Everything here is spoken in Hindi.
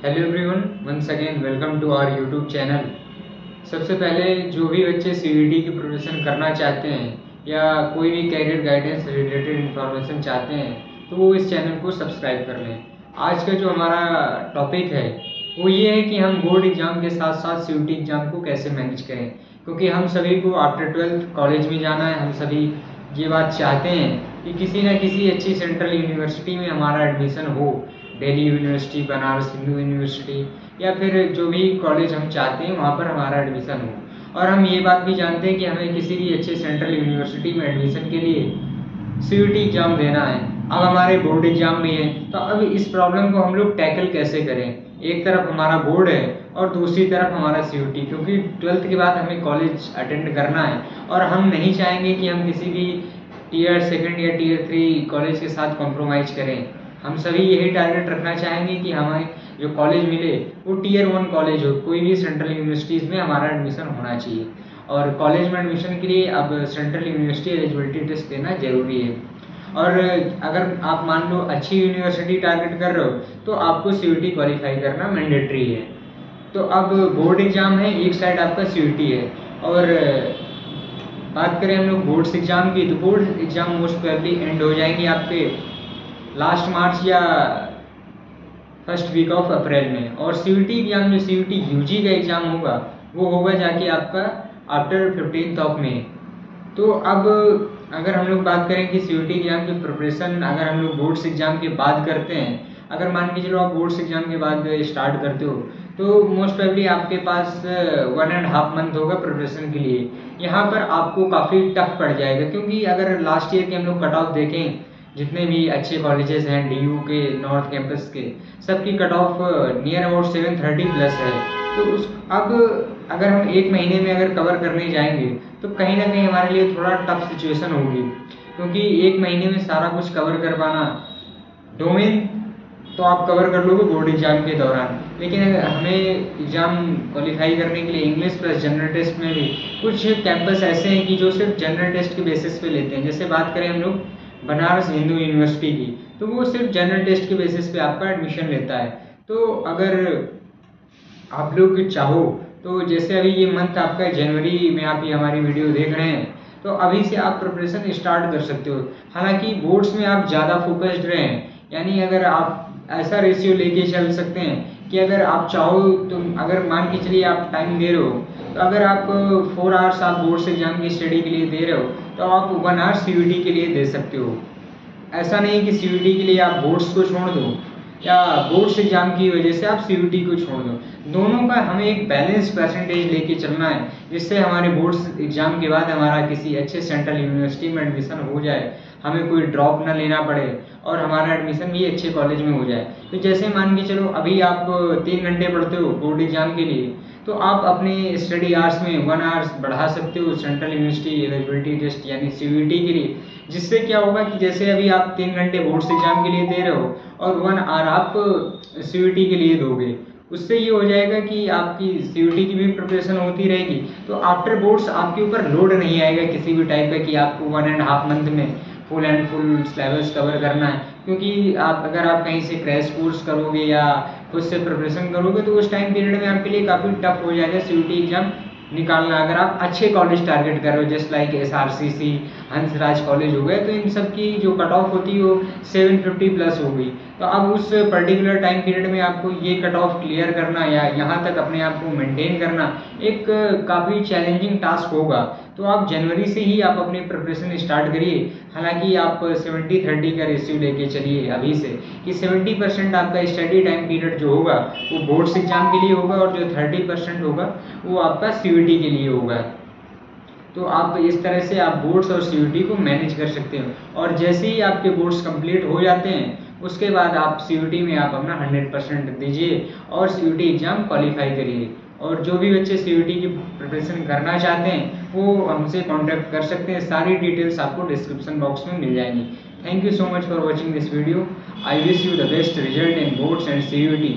Hello everyone, once again welcome to our YouTube channel. सबसे पहले जो भी बच्चे सीयूईटी की प्रिपरेशन करना चाहते हैं या कोई भी कैरियर गाइडेंस रिलेटेड इन्फॉर्मेशन चाहते हैं तो वो इस चैनल को सब्सक्राइब कर लें। आज का जो हमारा टॉपिक है वो ये है कि हम बोर्ड एग्जाम के साथ साथ सीयूईटी एग्जाम को कैसे मैनेज करें, क्योंकि हम सभी को आफ्टर 12th कॉलेज में जाना है। हम सभी ये बात चाहते हैं कि किसी न किसी अच्छी सेंट्रल यूनिवर्सिटी में हमारा एडमिशन हो, दिल्ली यूनिवर्सिटी, बनारस हिंदू यूनिवर्सिटी या फिर जो भी कॉलेज हम चाहते हैं वहाँ पर हमारा एडमिशन हो। और हम ये बात भी जानते हैं कि हमें किसी भी अच्छे सेंट्रल यूनिवर्सिटी में एडमिशन के लिए सीयूईटी एग्जाम देना है। अब हमारे बोर्ड एग्जाम भी है, तो अब इस प्रॉब्लम को हम लोग टैकल कैसे करें। एक तरफ हमारा बोर्ड है और दूसरी तरफ हमारा सीयूईटी, क्योंकि 12th के बाद हमें कॉलेज अटेंड करना है और हम नहीं चाहेंगे कि हम किसी भी टीयर 2 या टीयर 3 कॉलेज के साथ कॉम्प्रोमाइज करें। हम सभी यही टारगेट रखना चाहेंगे कि हमें जो कॉलेज मिले वो टीयर 1 कॉलेज हो, कोई भी सेंट्रल यूनिवर्सिटीज़ में हमारा एडमिशन होना चाहिए। और कॉलेज में एडमिशन के लिए अब सेंट्रल यूनिवर्सिटी एलिजिबिलिटी टेस्ट देना जरूरी है। और अगर आप मान लो अच्छी यूनिवर्सिटी टारगेट कर रहे हो तो आपको सीयूईटी क्वालिफाई करना मैंडेटरी है। तो अब बोर्ड एग्जाम है, एक साइड आपका सीयूईटी है। और बात करें हम लोग बोर्ड्स एग्जाम की, तो board exam most probably and हो जाएंगे आपके लास्ट मार्च या फर्स्ट वीक ऑफ अप्रैल में। और सीयूईटी एग्जाम, जो सीयूईटी यूजी का एग्जाम होगा वो होगा जाके आपका आफ्टर 15th ऑफ मई। तो अब अगर हम लोग बात करें कि सीयूईटी एग्जाम की प्रिपरेशन अगर हम लोग बोर्ड्स एग्जाम के बाद करते हैं, अगर मान के चलो आप बोर्ड्स एग्जाम के बाद स्टार्ट करते हो तो मोस्ट प्रोबेबली आपके पास 1.5 मंथ होगा प्रिपरेशन के लिए। यहाँ पर आपको काफ़ी टफ पड़ जाएगा, क्योंकि अगर लास्ट ईयर के हम लोग कट ऑफ देखें, जितने भी अच्छे कॉलेजेस हैं डीयू के, नॉर्थ कैंपस के, सबकी cut off near about 730 plus है। तो उस अब अगर हम एक महीने में अगर कवर करने जाएंगे तो कहीं ना कहीं हमारे लिए थोड़ा टफ सिचुएशन होगी, क्योंकि एक महीने में सारा कुछ कवर कर पाना, डोमेन तो आप कवर कर लोगे बोर्ड एग्जाम के दौरान, लेकिन हमें एग्जाम क्वालिफाई करने के लिए इंग्लिश प्लस जनरल टेस्ट में भी कुछ कैंपस ऐसे हैं कि जो सिर्फ जनरल टेस्ट के बेसिस पे लेते हैं। जैसे बात करें हम लोग बनारस हिंदू यूनिवर्सिटी की, तो वो सिर्फ जनरल टेस्ट के बेसिस पे आपका एडमिशन लेता है। तो अगर आप लोग चाहो तो जैसे अभी ये मंथ आपका जनवरी में आप ये हमारी वीडियो देख रहे हैं, तो अभी से आप प्रिपरेशन स्टार्ट कर सकते हो। हालांकि बोर्ड्स में आप ज़्यादा फोकस्ड रहें, यानी अगर आप ऐसा रेशियो लेके चल सकते हैं कि अगर आप चाहो तो, अगर मान के चलिए आप टाइम दे रहे हो, तो अगर आप 4 आवर्स आप बोर्ड्स एग्जाम की स्टडी के लिए दे रहे हो तो आप 1 आवर सीयूईटी के लिए दे सकते हो। ऐसा नहीं कि सीयूईटी के लिए आप बोर्ड्स को छोड़ दो या बोर्ड्स एग्जाम की वजह से आप सीयूईटी को छोड़ दो। दोनों का हमें एक बैलेंस परसेंटेज लेके चलना है, जिससे हमारे बोर्ड्स एग्जाम के बाद हमारा किसी अच्छे सेंट्रल यूनिवर्सिटी में एडमिशन हो जाए, हमें कोई ड्रॉप ना लेना पड़े और हमारा एडमिशन भी अच्छे कॉलेज में हो जाए। तो जैसे मान के चलो अभी आप 3 घंटे पढ़ते हो बोर्ड एग्जाम के लिए, तो आप अपने स्टडी आवर्स में 1 आवर्स बढ़ा सकते हो सेंट्रल यूनिवर्सिटी एलिजिबिलिटी टेस्ट यानी सीयूईटी के लिए। जिससे क्या होगा कि जैसे अभी आप 3 घंटे बोर्ड्स एग्जाम के लिए दे रहे हो और 1 आवर आप सीयूईटी के लिए दोगे, उससे ये हो जाएगा कि आपकी सीयूईटी की भी प्रिपरेशन होती रहेगी। तो आफ्टर बोर्ड्स आपके ऊपर लोड नहीं आएगा किसी भी टाइप का कि आपको 1.5 मंथ में full and full syllabus cover करना है। क्योंकि अगर आप कहीं से क्रैश कोर्स करोगे या खुद से प्रिपरेशन करोगे तो उस टाइम पीरियड में आपके लिए काफ़ी टफ हो जाएगा सीयूईटी एग्जाम निकालना। अगर आप अच्छे कॉलेज टारगेट कर रहे हो, just like SRCC, Hansraj college हो गए, तो इन सब की जो कट ऑफ होती है वो 750 प्लस होगी। तो अब उस पर्टिकुलर टाइम पीरियड में आपको ये कट ऑफ क्लियर करना या यहाँ तक अपने आप को मेंटेन करना एक काफ़ी चैलेंजिंग टास्क होगा। तो आप जनवरी से ही आप अपनी प्रिपरेशन स्टार्ट करिए। हालांकि आप 70-30 का रेशियो लेके चलिए अभी से, कि 70% आपका स्टडी टाइम पीरियड जो होगा वो बोर्ड्स एग्जाम के लिए होगा और जो 30% होगा वो आपका सीयूईटी के लिए होगा। तो आप इस तरह से आप बोर्ड्स और सीयूईटी को मैनेज कर सकते हो। और जैसे ही आपके बोर्ड्स कंप्लीट हो जाते हैं उसके बाद आप सीयूईटी में आप अपना 100% दीजिए और सीयूईटी एग्जाम क्वालिफाई करिए। और जो भी बच्चे सीयूईटी की प्रिपरेशन करना चाहते हैं वो हमसे कांटेक्ट कर सकते हैं। सारी डिटेल्स आपको डिस्क्रिप्शन बॉक्स में मिल जाएंगी। Thank you so much for watching this video. I wish you the best result in boards and CUET.